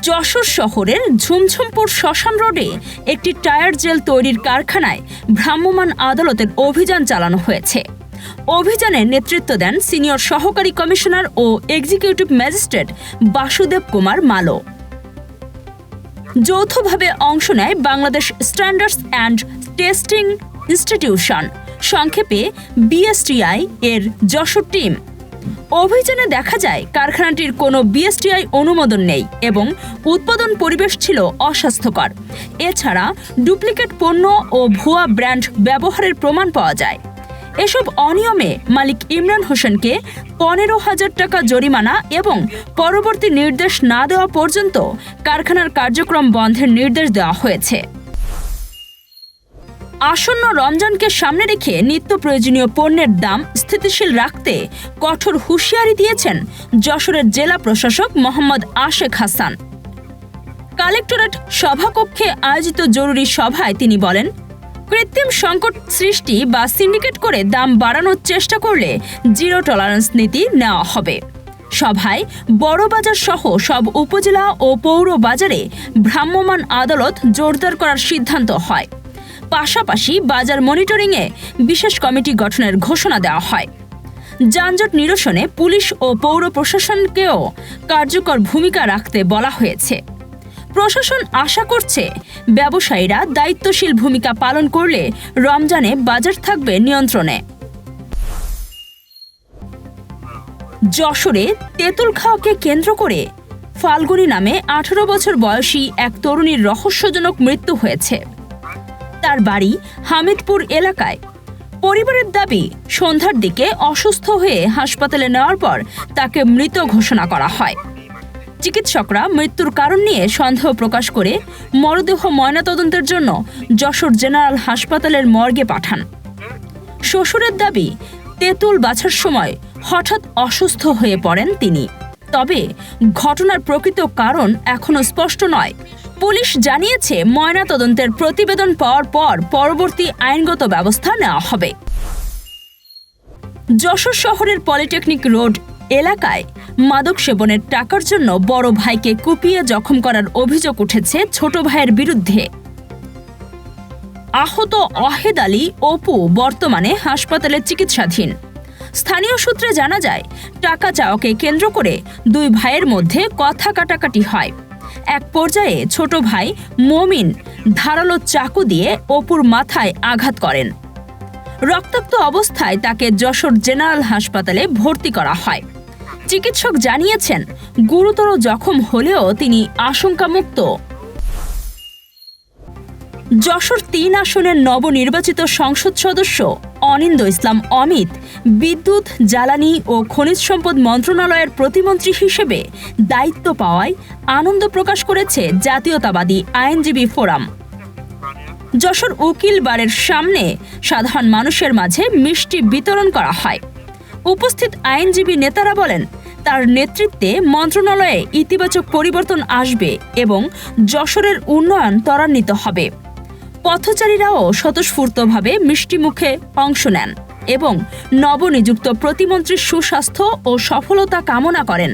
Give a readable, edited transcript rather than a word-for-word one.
যশোর শহরের ঝুমঝুমপুর শ্মশান রোডে একটি টায়ার জেল তৈরির কারখানায় ভ্রাম্যমাণ আদালতের অভিযান চালানো হয়েছে। অভিযানে নেতৃত্ব দেন সিনিয়র সহকারী কমিশনার ও এক্সিকিউটিভ ম্যাজিস্ট্রেট বাসুদেব কুমার মালো। যৌথভাবে অংশ নেয় Bangladesh standards and testing institution, সংক্ষেপে বিএসটিআই এর যশোর টিম। অভিযানে দেখা যায় কারখানাটির কোনো বিএসটিআই অনুমোদন নেই এবং উৎপাদন পরিবেশ ছিল অস্বাস্থ্যকর। এছাড়া ডুপ্লিকেট পণ্য ও ভুয়া ব্র্যান্ড ব্যবহারের প্রমাণ পাওয়া যায়। এসব অনিয়মে মালিক ইমরান হোসেনকে 15,000 টাকা জরিমানা এবং পরবর্তী নির্দেশ না দেওয়া পর্যন্ত কারখানার কার্যক্রম বন্ধের নির্দেশ দেওয়া হয়েছে। আসন্ন রমজানকে সামনে রেখে নিত্য প্রয়োজনীয় পণ্যের দাম স্থিতিশীল রাখতে কঠোর হুঁশিয়ারি দিয়েছেন যশোরের জেলা প্রশাসক মোহাম্মদ আশেক হাসান। কালেক্টরেট সভাকক্ষে আয়োজিত জরুরি সভায় তিনি বলেন, কৃত্রিম সংকট সৃষ্টি বা সিন্ডিকেট করে দাম বাড়ানোর চেষ্টা করলে জিরো টলারেন্স নীতি নেওয়া হবে। সভায় বড়বাজার সহ সব উপজেলা ও পৌর বাজারে ভ্রাম্যমাণ আদালত জোরদার করার সিদ্ধান্ত হয়। পাশাপাশি বাজার মনিটরিংয়ে বিশেষ কমিটি গঠনের ঘোষণা দেওয়া হয়। যানজট নিরসনে পুলিশ ও পৌর প্রশাসনকেও কার্যকর ভূমিকা রাখতে বলা হয়েছে। প্রশাসন আশা করছে ব্যবসায়ীরা দায়িত্বশীল ভূমিকা পালন করলে রমজানে বাজার থাকবে নিয়ন্ত্রণে। যশোরে তেঁতুল খাওয়াকে কেন্দ্র করে ফাল্গুনী নামে 18 বছর বয়সী এক তরুণীর রহস্যজনক মৃত্যু হয়েছে। তার বাড়ি হামিদপুর এলাকায়। পরিবারের দাবি, সন্ধ্যার দিকে অসুস্থ হয়ে হাসপাতালে নেওয়ার পর তাকে মৃত ঘোষণা করা হয়। চিকিৎসকরা মৃত্যুর কারণ নিয়ে সন্দেহ প্রকাশ করে মরদেহ ময়নাতদন্তের জন্য যশোর জেনারেল হাসপাতালের মর্গে পাঠান। শ্বশুরের দাবি, তেঁতুল বাছার সময় হঠাৎ অসুস্থ হয়ে পড়েন তিনি। তবে ঘটনার প্রকৃত কারণ এখনো স্পষ্ট নয়। পুলিশ জানিয়েছে ময়নাতদন্তের প্রতিবেদন পাওয়ার পর পরবর্তী আইনগত ব্যবস্থা নেওয়া হবে। যশোর শহরের পলিটেকনিক রোড এলাকায় মাদক সেবনের টাকার জন্য বড় ভাইকে কুপিয়ে জখম করার অভিযোগ উঠেছে ছোট ভাইয়ের বিরুদ্ধে। আহত ওয়াহেদ আলী অপু বর্তমানে হাসপাতালে চিকিৎসাধীন। স্থানীয় সূত্রে জানা যায়, টাকা চাওয়াকে কেন্দ্র করে দুই ভাইয়ের মধ্যে কথা কাটাকাটি হয়। এক পর্যায়ে ছোট ভাই মমিন ধারালো চাকু দিয়ে অপুর মাথায় আঘাত করেন। রক্তাক্ত অবস্থায় তাকে যশোর জেনারেল হাসপাতালে ভর্তি করা হয়। চিকিৎসক জানিয়েছেন, গুরুতর জখম হলেও তিনি আশঙ্কামুক্ত। যশোর 3 আসনের নবনির্বাচিত সংসদ সদস্য অনিন্দ ইসলাম অমিত বিদ্যুৎ, জ্বালানি ও খনিজ সম্পদ মন্ত্রণালয়ের প্রতিমন্ত্রী হিসেবে দায়িত্ব পাওয়ায় আনন্দ প্রকাশ করেছে জাতীয়তাবাদী আইনজীবী ফোরাম। যশোর উকিল বারের সামনে সাধারণ মানুষের মাঝে মিষ্টি বিতরণ করা হয়। উপস্থিত আইনজীবী নেতারা বলেন, তার নেতৃত্বে মন্ত্রণালয়ে ইতিবাচক পরিবর্তন আসবে এবং যশোরের উন্নয়ন ত্বরান্বিত হবে। পথচারীরাও স্বতঃস্ফূর্তভাবে মিষ্টিমুখে অংশ নেন এবং নবনিযুক্ত প্রতিমন্ত্রীর সুস্বাস্থ্য ও সফলতা কামনা করেন।